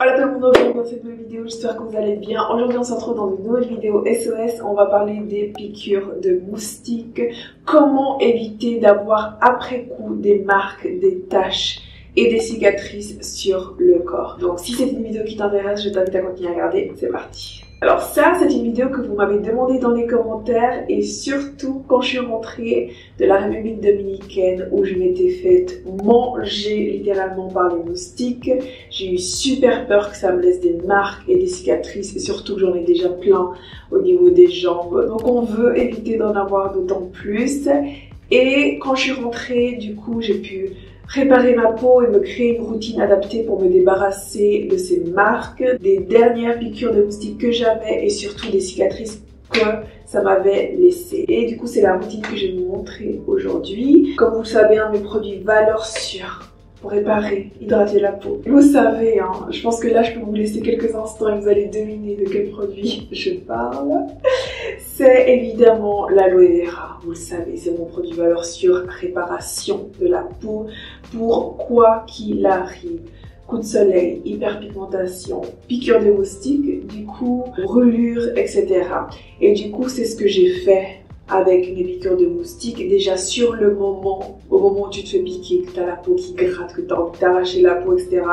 Hola tout le monde, bienvenue dans cette nouvelle vidéo, j'espère que vous allez bien. Aujourd'hui on se retrouve dans une nouvelle vidéo SOS, on va parler des piqûres de moustiques, comment éviter d'avoir après coup des marques, des taches et des cicatrices sur le corps. Donc si c'est une vidéo qui t'intéresse, je t'invite à continuer à regarder, c'est parti. Alors ça, c'est une vidéo que vous m'avez demandé dans les commentaires et surtout quand je suis rentrée de la République dominicaine où je m'étais faite manger littéralement par les moustiques. J'ai eu super peur que ça me laisse des marques et des cicatrices et surtout que j'en ai déjà plein au niveau des jambes. Donc on veut éviter d'en avoir d'autant plus. Et quand je suis rentrée, du coup, j'ai pu préparer ma peau et me créer une routine adaptée pour me débarrasser de ces marques, des dernières piqûres de moustiques que j'avais et surtout des cicatrices que ça m'avait laissé. Et du coup, c'est la routine que je vais vous montrer aujourd'hui. Comme vous le savez, un de mes produits valeurs sûres pour réparer, hydrater la peau. Vous savez, je pense que là, je peux vous laisser quelques instants et vous allez deviner de quel produit je parle. C'est évidemment l'aloe vera. Vous le savez, c'est mon produit valeur sûre, réparation de la peau pour quoi qu'il arrive. Coup de soleil, hyperpigmentation, piqûre de moustique, du coup, brûlure, etc. Et du coup, c'est ce que j'ai fait avec mes piqûres de moustiques. Déjà sur le moment, au moment où tu te fais piquer, que tu as la peau qui gratte, que tu as envie de t'arracher la peau, etc.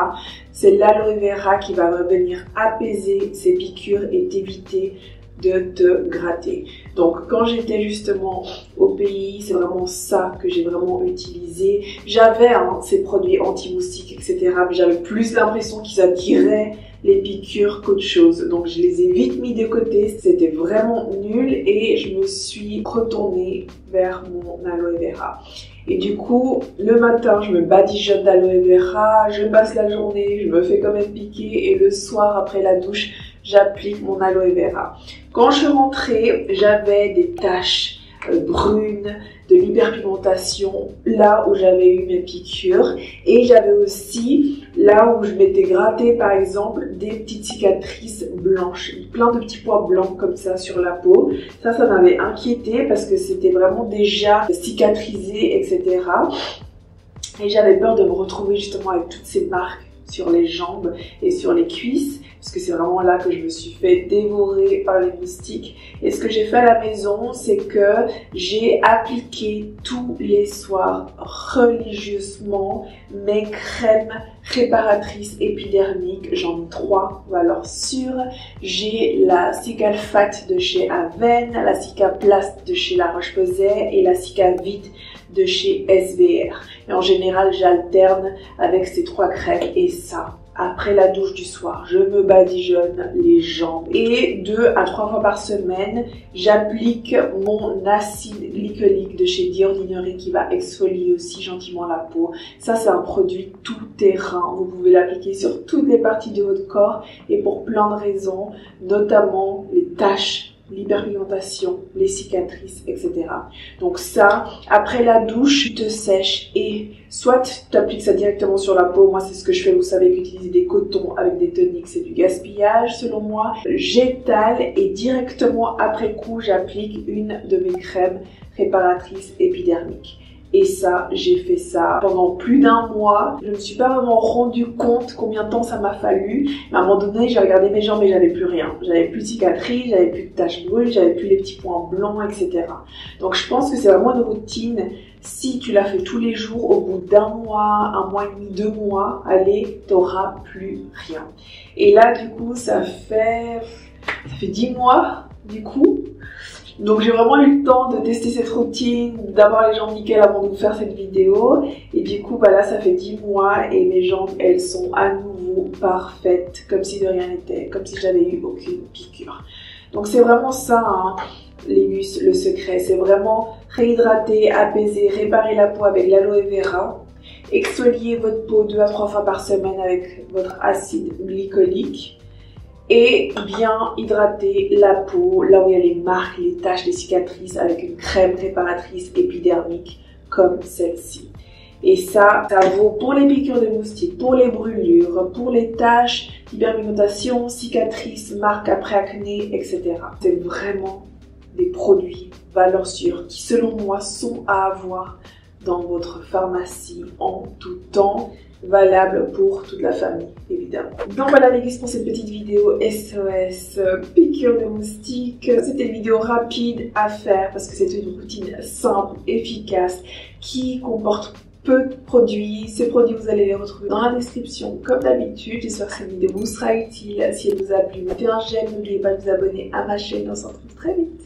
C'est l'aloe vera qui va venir apaiser ces piqûres et t'éviter de te gratter. Donc quand j'étais justement au pays, c'est vraiment ça que j'ai vraiment utilisé. J'avais ces produits anti-moustiques, etc. Mais j'avais plus l'impression qu'ils attiraient les piqûres qu'autre chose. Donc je les ai vite mis de côté, c'était vraiment nul et je me suis retournée vers mon aloe vera. Et du coup, le matin, je me badigeonne d'aloe vera, je passe la journée, je me fais quand même piquer et le soir, après la douche, j'applique mon aloe vera. Quand je suis rentrée, j'avais des taches brunes, de l'hyperpigmentation là où j'avais eu mes piqûres et j'avais aussi là où je m'étais grattée par exemple des petites cicatrices blanches, plein de petits points blancs comme ça sur la peau. Ça m'avait inquiété parce que c'était vraiment déjà cicatrisé, etc. Et j'avais peur de me retrouver justement avec toutes ces marques sur les jambes et sur les cuisses parce que c'est vraiment là que je me suis fait dévorer par les moustiques. Et ce que j'ai fait à la maison, c'est que j'ai appliqué tous les soirs religieusement mes crèmes réparatrices épidermiques. J'en ai 3 valeurs sûres. J'ai la Cicalfate de chez Aven, la Cicaplast de chez La Roche-Posay et la Cicavite de chez SBR. Et en général, j'alterne avec ces 3 crèmes et ça. Après la douche du soir, je me badigeonne les jambes et 2 à 3 fois par semaine, j'applique mon acide glycolique de chez The Ordinary qui va exfolier aussi gentiment la peau. Ça, c'est un produit tout terrain. Vous pouvez l'appliquer sur toutes les parties de votre corps et pour plein de raisons, notamment les taches, l'hyperpigmentation, les cicatrices, etc. Donc ça, après la douche, tu te sèches et soit tu appliques ça directement sur la peau. Moi, c'est ce que je fais. Vous savez qu'utiliser des cotons avec des toniques, c'est du gaspillage selon moi. J'étale et directement après coup, j'applique une de mes crèmes réparatrices épidermiques. Et ça, j'ai fait ça pendant plus d'1 mois. Je ne me suis pas vraiment rendu compte combien de temps ça m'a fallu. Mais à un moment donné, j'ai regardé mes jambes et j'avais plus rien. J'avais plus de cicatrices, j'avais plus de taches brunes, j'avais plus les petits points blancs, etc. Donc je pense que c'est vraiment une routine. Si tu la fais tous les jours, au bout d'1 mois, 1 mois et demi, 2 mois, allez, t'auras plus rien. Et là, du coup, ça fait 10 mois, du coup. Donc j'ai vraiment eu le temps de tester cette routine, d'avoir les jambes nickel avant de vous faire cette vidéo. Et du coup, là, ça fait 10 mois et mes jambes, elles sont à nouveau parfaites, comme si de rien n'était, comme si j'avais eu aucune piqûre. Donc c'est vraiment ça, Légus, le secret. C'est vraiment réhydrater, apaiser, réparer la peau avec l'aloe vera. Exfolier votre peau 2 à 3 fois par semaine avec votre acide glycolique. Et bien hydrater la peau, là où il y a les marques, les taches, les cicatrices, avec une crème réparatrice épidermique comme celle-ci. Et ça vaut pour les piqûres de moustiques, pour les brûlures, pour les taches, hyperpigmentation, cicatrices, marques après acné, etc. C'est vraiment des produits valeurs sûres qui, selon moi, sont à avoir dans votre pharmacie en tout temps. valable pour toute la famille, évidemment. Donc voilà les gars, pour cette petite vidéo SOS piqûre de moustique. C'était une vidéo rapide à faire parce que c'est une routine simple, efficace, qui comporte peu de produits. Ces produits, vous allez les retrouver dans la description comme d'habitude. J'espère que cette vidéo vous sera utile. Si elle vous a plu, mettez un j'aime. N'oubliez pas de vous abonner à ma chaîne. On se retrouve très vite.